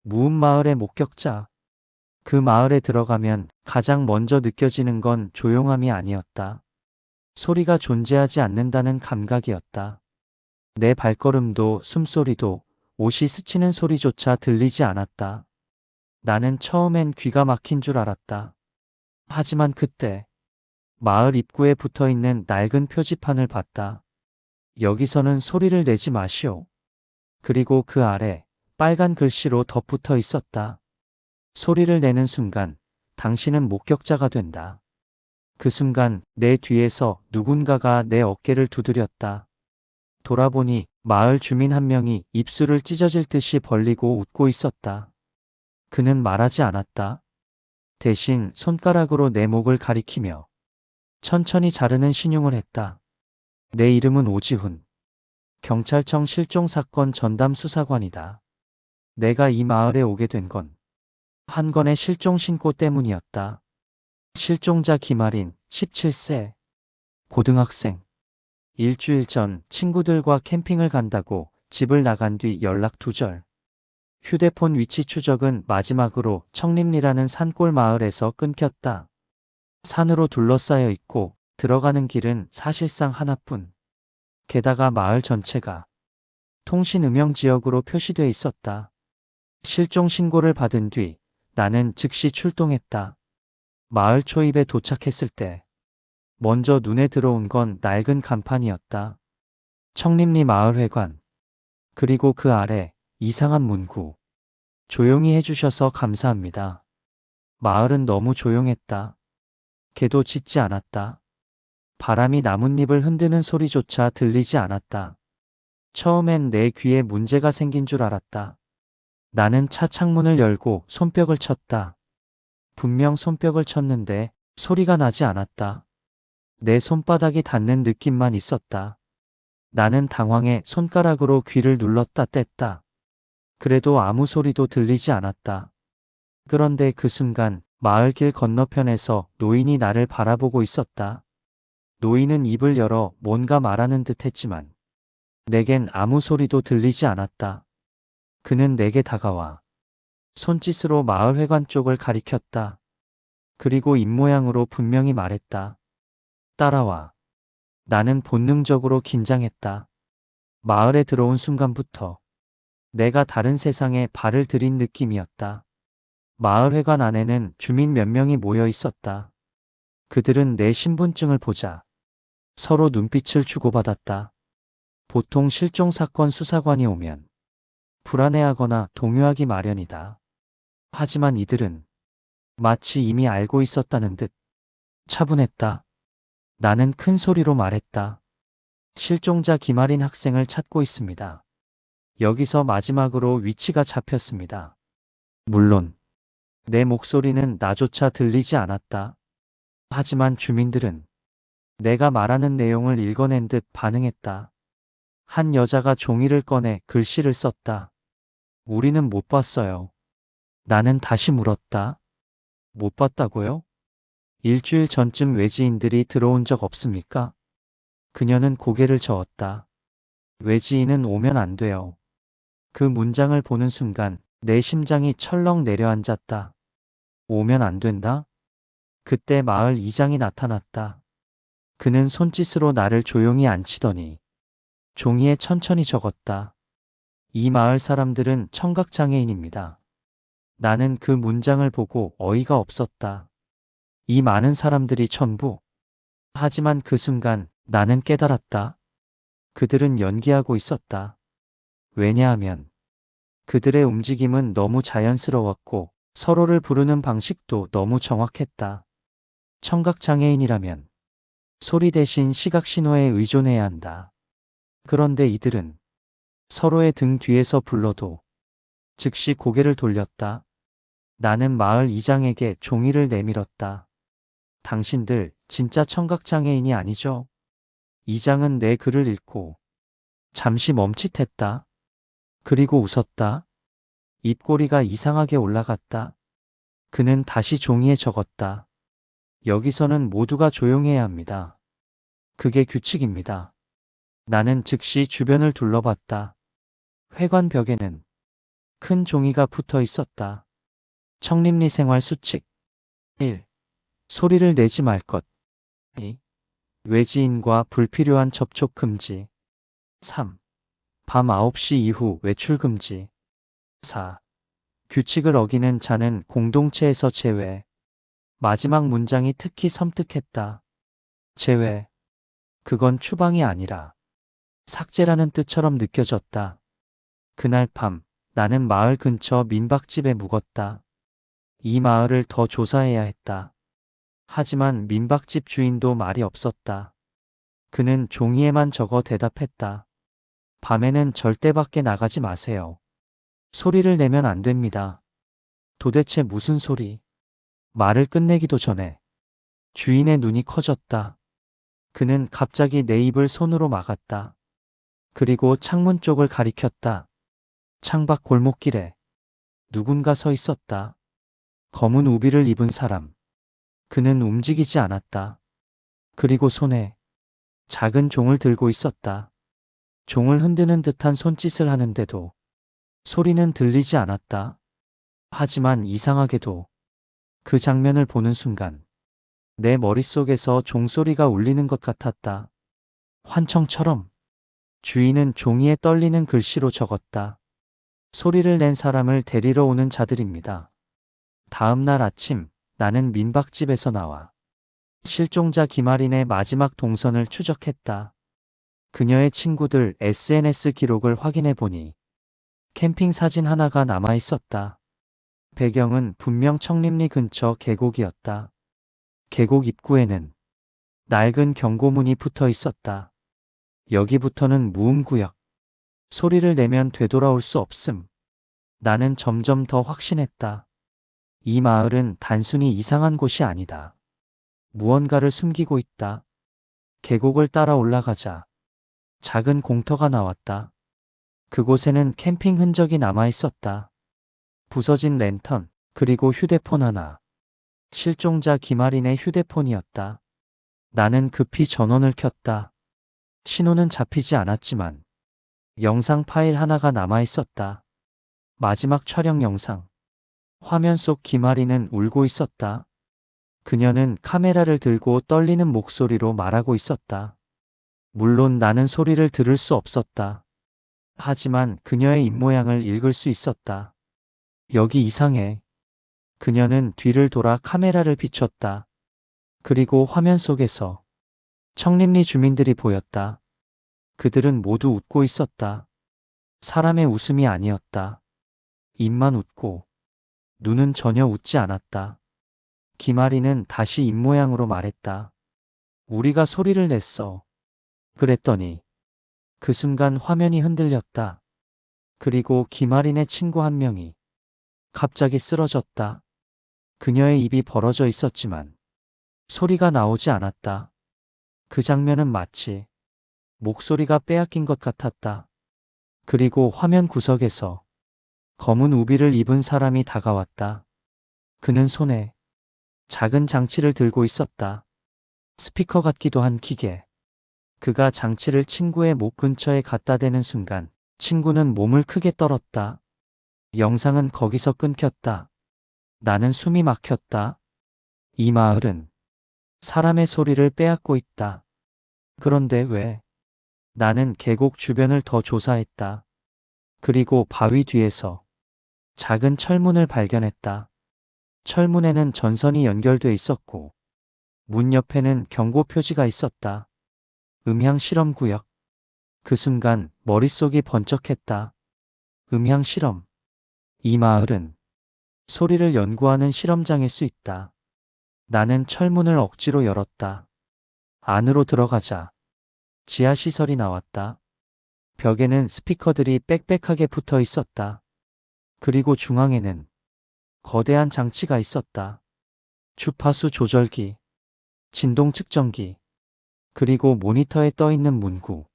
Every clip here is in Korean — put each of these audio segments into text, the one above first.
무음마을의 목격자. 그 마을에 들어가면 가장 먼저 느껴지는 건 조용함이 아니었다. 소리가 존재하지 않는다는 감각이었다. 내 발걸음도 숨소리도 옷이 스치는 소리조차 들리지 않았다. 나는 처음엔 귀가 막힌 줄 알았다. 하지만 그때 마을 입구에 붙어 있는 낡은 표지판을 봤다. 여기서는 소리를 내지 마시오. 그리고 그 아래 빨간 글씨로 덧붙어 있었다. 소리를 내는 순간 당신은 목격자가 된다. 그 순간 내 뒤에서 누군가가 내 어깨를 두드렸다. 돌아보니 마을 주민 한 명이 입술을 찢어질 듯이 벌리고 웃고 있었다. 그는 말하지 않았다. 대신 손가락으로 내 목을 가리키며 천천히 자르는 신용을 했다. 내 이름은 오지훈. 경찰청 실종사건 전담 수사관이다. 내가 이 마을에 오게 된 건 한 건의 실종 신고 때문이었다. 실종자 김아린, 17세, 고등학생. 일주일 전 친구들과 캠핑을 간다고 집을 나간 뒤 연락 두절. 휴대폰 위치 추적은 마지막으로 청림리라는 산골 마을에서 끊겼다. 산으로 둘러싸여 있고 들어가는 길은 사실상 하나뿐. 게다가 마을 전체가 통신 음영 지역으로 표시돼 있었다. 실종 신고를 받은 뒤 나는 즉시 출동했다. 마을 초입에 도착했을 때 먼저 눈에 들어온 건 낡은 간판이었다. 청림리 마을회관. 그리고 그 아래 이상한 문구. 조용히 해주셔서 감사합니다. 마을은 너무 조용했다. 개도 짖지 않았다. 바람이 나뭇잎을 흔드는 소리조차 들리지 않았다. 처음엔 내 귀에 문제가 생긴 줄 알았다. 나는 차 창문을 열고 손뼉을 쳤다. 분명 손뼉을 쳤는데 소리가 나지 않았다. 내 손바닥이 닿는 느낌만 있었다. 나는 당황해 손가락으로 귀를 눌렀다 뗐다. 그래도 아무 소리도 들리지 않았다. 그런데 그 순간 마을길 건너편에서 노인이 나를 바라보고 있었다. 노인은 입을 열어 뭔가 말하는 듯 했지만 내겐 아무 소리도 들리지 않았다. 그는 내게 다가와 손짓으로 마을회관 쪽을 가리켰다. 그리고 입모양으로 분명히 말했다. 따라와. 나는 본능적으로 긴장했다. 마을에 들어온 순간부터 내가 다른 세상에 발을 들인 느낌이었다. 마을회관 안에는 주민 몇 명이 모여 있었다. 그들은 내 신분증을 보자 서로 눈빛을 주고받았다. 보통 실종사건 수사관이 오면 불안해하거나 동요하기 마련이다. 하지만 이들은 마치 이미 알고 있었다는 듯 차분했다. 나는 큰 소리로 말했다. 실종자 김아린 학생을 찾고 있습니다. 여기서 마지막으로 위치가 잡혔습니다. 물론 내 목소리는 나조차 들리지 않았다. 하지만 주민들은 내가 말하는 내용을 읽어낸 듯 반응했다. 한 여자가 종이를 꺼내 글씨를 썼다. 우리는 못 봤어요. 나는 다시 물었다. 못 봤다고요? 일주일 전쯤 외지인들이 들어온 적 없습니까? 그녀는 고개를 저었다. 외지인은 오면 안 돼요. 그 문장을 보는 순간 내 심장이 철렁 내려앉았다. 오면 안 된다? 그때 마을 이장이 나타났다. 그는 손짓으로 나를 조용히 앉히더니 종이에 천천히 적었다. 이 마을 사람들은 청각장애인입니다. 나는 그 문장을 보고 어이가 없었다. 이 많은 사람들이 전부. 하지만 그 순간 나는 깨달았다. 그들은 연기하고 있었다. 왜냐하면 그들의 움직임은 너무 자연스러웠고 서로를 부르는 방식도 너무 정확했다. 청각장애인이라면 소리 대신 시각 신호에 의존해야 한다. 그런데 이들은 서로의 등 뒤에서 불러도 즉시 고개를 돌렸다. 나는 마을 이장에게 종이를 내밀었다. 당신들 진짜 청각장애인이 아니죠? 이장은 내 글을 읽고 잠시 멈칫했다. 그리고 웃었다. 입꼬리가 이상하게 올라갔다. 그는 다시 종이에 적었다. 여기서는 모두가 조용해야 합니다. 그게 규칙입니다. 나는 즉시 주변을 둘러봤다. 회관 벽에는 큰 종이가 붙어 있었다. 청림리 생활 수칙 1. 소리를 내지 말 것. 2. 외지인과 불필요한 접촉 금지. 3. 밤 9시 이후 외출 금지. 4. 규칙을 어기는 자는 공동체에서 제외. 마지막 문장이 특히 섬뜩했다. 제외. 그건 추방이 아니라 삭제라는 뜻처럼 느껴졌다. 그날 밤 나는 마을 근처 민박집에 묵었다. 이 마을을 더 조사해야 했다. 하지만 민박집 주인도 말이 없었다. 그는 종이에만 적어 대답했다. 밤에는 절대 밖에 나가지 마세요. 소리를 내면 안 됩니다. 도대체 무슨 소리? 말을 끝내기도 전에 주인의 눈이 커졌다. 그는 갑자기 내 입을 손으로 막았다. 그리고 창문 쪽을 가리켰다. 창밖 골목길에 누군가 서 있었다. 검은 우비를 입은 사람. 그는 움직이지 않았다. 그리고 손에 작은 종을 들고 있었다. 종을 흔드는 듯한 손짓을 하는데도 소리는 들리지 않았다. 하지만 이상하게도 그 장면을 보는 순간 내 머릿속에서 종소리가 울리는 것 같았다. 환청처럼. 주인은 종이에 떨리는 글씨로 적었다. 소리를 낸 사람을 데리러 오는 자들입니다. 다음 날 아침 나는 민박집에서 나와 실종자 김아린의 마지막 동선을 추적했다. 그녀의 친구들 SNS 기록을 확인해 보니 캠핑 사진 하나가 남아 있었다. 배경은 분명 청림리 근처 계곡이었다. 계곡 입구에는 낡은 경고문이 붙어 있었다. 여기부터는 무음구역. 소리를 내면 되돌아올 수 없음. 나는 점점 더 확신했다. 이 마을은 단순히 이상한 곳이 아니다. 무언가를 숨기고 있다. 계곡을 따라 올라가자 작은 공터가 나왔다. 그곳에는 캠핑 흔적이 남아 있었다. 부서진 랜턴, 그리고 휴대폰 하나. 실종자 김아린의 휴대폰이었다. 나는 급히 전원을 켰다. 신호는 잡히지 않았지만 영상 파일 하나가 남아 있었다. 마지막 촬영 영상. 화면 속 김아린은 울고 있었다. 그녀는 카메라를 들고 떨리는 목소리로 말하고 있었다. 물론 나는 소리를 들을 수 없었다. 하지만 그녀의 입모양을 읽을 수 있었다. 여기 이상해. 그녀는 뒤를 돌아 카메라를 비췄다. 그리고 화면 속에서 청림리 주민들이 보였다. 그들은 모두 웃고 있었다. 사람의 웃음이 아니었다. 입만 웃고 눈은 전혀 웃지 않았다. 김아리는 다시 입모양으로 말했다. 우리가 소리를 냈어. 그랬더니 그 순간 화면이 흔들렸다. 그리고 김아린의 친구 한 명이 갑자기 쓰러졌다. 그녀의 입이 벌어져 있었지만 소리가 나오지 않았다. 그 장면은 마치 목소리가 빼앗긴 것 같았다. 그리고 화면 구석에서 검은 우비를 입은 사람이 다가왔다. 그는 손에 작은 장치를 들고 있었다. 스피커 같기도 한 기계. 그가 장치를 친구의 목 근처에 갖다 대는 순간 친구는 몸을 크게 떨었다. 영상은 거기서 끊겼다. 나는 숨이 막혔다. 이 마을은 사람의 소리를 빼앗고 있다. 그런데 왜? 나는 계곡 주변을 더 조사했다. 그리고 바위 뒤에서 작은 철문을 발견했다. 철문에는 전선이 연결돼 있었고 문 옆에는 경고 표지가 있었다. 음향 실험 구역. 그 순간 머릿속이 번쩍했다. 음향 실험. 이 마을은 소리를 연구하는 실험장일 수 있다. 나는 철문을 억지로 열었다. 안으로 들어가자 지하 시설이 나왔다. 벽에는 스피커들이 빽빽하게 붙어 있었다. 그리고 중앙에는 거대한 장치가 있었다. 주파수 조절기, 진동 측정기, 그리고 모니터에 떠 있는 문구.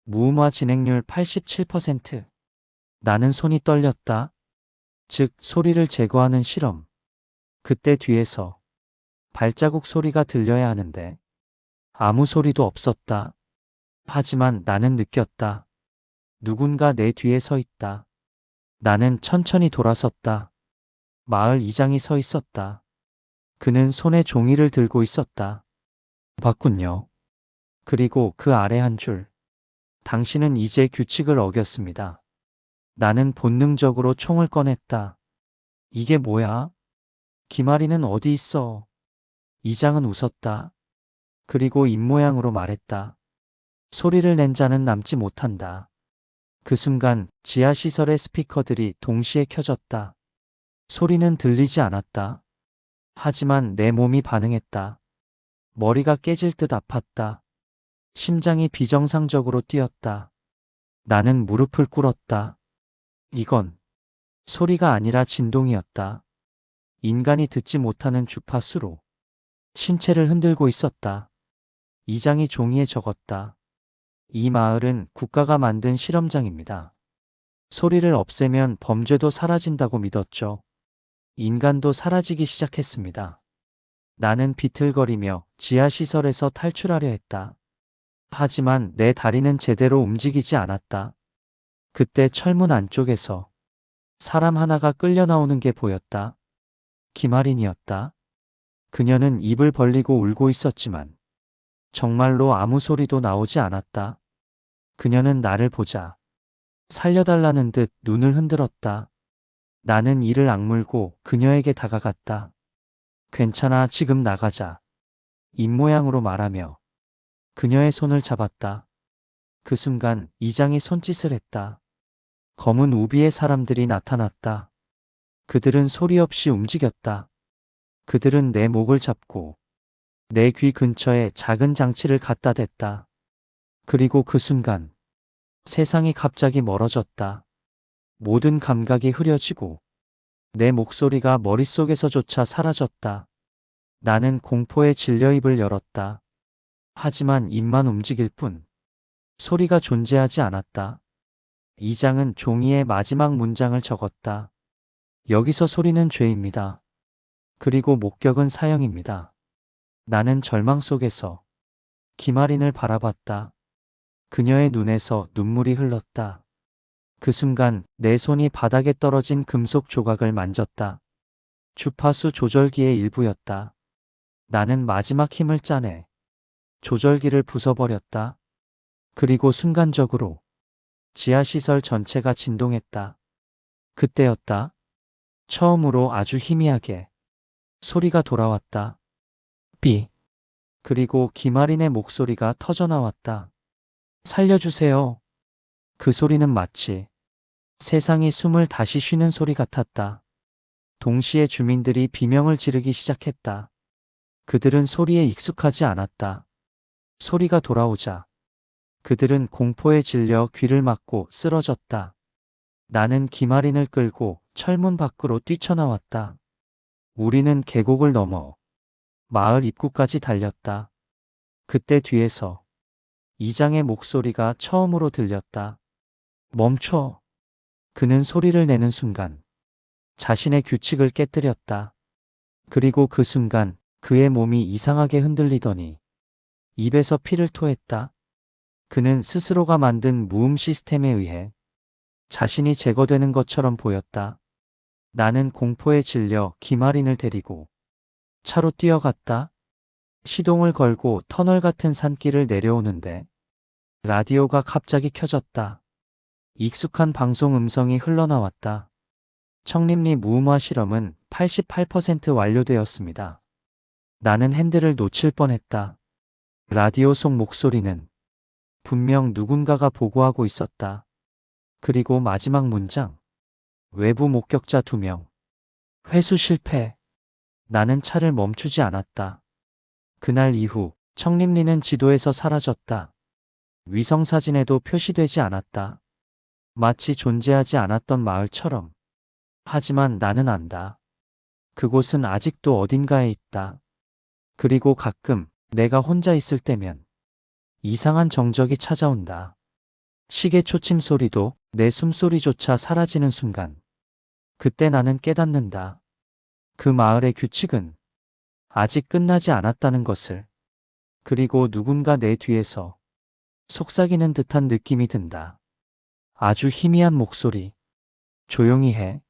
무음화 진행률 87%. 나는 손이 떨렸다. 즉, 소리를 제거하는 실험. 그때 뒤에서 발자국 소리가 들려야 하는데 아무 소리도 없었다. 하지만 나는 느꼈다. 누군가 내 뒤에 서 있다. 나는 천천히 돌아섰다. 마을 이장이 서 있었다. 그는 손에 종이를 들고 있었다. 봤군요. 그리고 그 아래 한 줄. 당신은 이제 규칙을 어겼습니다. 나는 본능적으로 총을 꺼냈다. 이게 뭐야? 김아리는 어디 있어? 이장은 웃었다. 그리고 입모양으로 말했다. 소리를 낸 자는 남지 못한다. 그 순간 지하시설의 스피커들이 동시에 켜졌다. 소리는 들리지 않았다. 하지만 내 몸이 반응했다. 머리가 깨질 듯 아팠다. 심장이 비정상적으로 뛰었다. 나는 무릎을 꿇었다. 이건 소리가 아니라 진동이었다. 인간이 듣지 못하는 주파수로 신체를 흔들고 있었다. 이장이 종이에 적었다. 이 마을은 국가가 만든 실험장입니다. 소리를 없애면 범죄도 사라진다고 믿었죠. 인간도 사라지기 시작했습니다. 나는 비틀거리며 지하시설에서 탈출하려 했다. 하지만 내 다리는 제대로 움직이지 않았다. 그때 철문 안쪽에서 사람 하나가 끌려 나오는 게 보였다. 김아린이었다. 그녀는 입을 벌리고 울고 있었지만 정말로 아무 소리도 나오지 않았다. 그녀는 나를 보자 살려달라는 듯 눈을 흔들었다. 나는 이를 악물고 그녀에게 다가갔다. 괜찮아, 지금 나가자. 입모양으로 말하며 그녀의 손을 잡았다. 그 순간 이장이 손짓을 했다. 검은 우비의 사람들이 나타났다. 그들은 소리 없이 움직였다. 그들은 내 목을 잡고 내 귀 근처에 작은 장치를 갖다 댔다. 그리고 그 순간 세상이 갑자기 멀어졌다. 모든 감각이 흐려지고 내 목소리가 머릿속에서조차 사라졌다. 나는 공포에 질려 입을 열었다. 하지만 입만 움직일 뿐 소리가 존재하지 않았다. 이장은 종이에 마지막 문장을 적었다. 여기서 소리는 죄입니다. 그리고 목격은 사형입니다. 나는 절망 속에서 김아린을 바라봤다. 그녀의 눈에서 눈물이 흘렀다. 그 순간 내 손이 바닥에 떨어진 금속 조각을 만졌다. 주파수 조절기의 일부였다. 나는 마지막 힘을 짜내 조절기를 부숴버렸다. 그리고 순간적으로 지하시설 전체가 진동했다. 그때였다. 처음으로 아주 희미하게 소리가 돌아왔다. 삐. 그리고 김아린의 목소리가 터져나왔다. 살려주세요. 그 소리는 마치 세상이 숨을 다시 쉬는 소리 같았다. 동시에 주민들이 비명을 지르기 시작했다. 그들은 소리에 익숙하지 않았다. 소리가 돌아오자 그들은 공포에 질려 귀를 막고 쓰러졌다. 나는 김아린을 끌고 철문 밖으로 뛰쳐나왔다. 우리는 계곡을 넘어 마을 입구까지 달렸다. 그때 뒤에서 이장의 목소리가 처음으로 들렸다. 멈춰. 그는 소리를 내는 순간 자신의 규칙을 깨뜨렸다. 그리고 그 순간 그의 몸이 이상하게 흔들리더니 입에서 피를 토했다. 그는 스스로가 만든 무음 시스템에 의해 자신이 제거되는 것처럼 보였다. 나는 공포에 질려 김아린을 데리고 차로 뛰어갔다. 시동을 걸고 터널 같은 산길을 내려오는데 라디오가 갑자기 켜졌다. 익숙한 방송 음성이 흘러나왔다. 청림리 무음화 실험은 88% 완료되었습니다. 나는 핸들을 놓칠 뻔했다. 라디오 속 목소리는 분명 누군가가 보고하고 있었다. 그리고 마지막 문장. 외부 목격자 2명. 회수 실패. 나는 차를 멈추지 않았다. 그날 이후 청림리는 지도에서 사라졌다. 위성사진에도 표시되지 않았다. 마치 존재하지 않았던 마을처럼. 하지만 나는 안다. 그곳은 아직도 어딘가에 있다. 그리고 가끔 내가 혼자 있을 때면 이상한 정적이 찾아온다. 시계 초침 소리도 내 숨소리조차 사라지는 순간. 그때 나는 깨닫는다. 그 마을의 규칙은 아직 끝나지 않았다는 것을. 그리고 누군가 내 뒤에서 속삭이는 듯한 느낌이 든다. 아주 희미한 목소리. 조용히 해.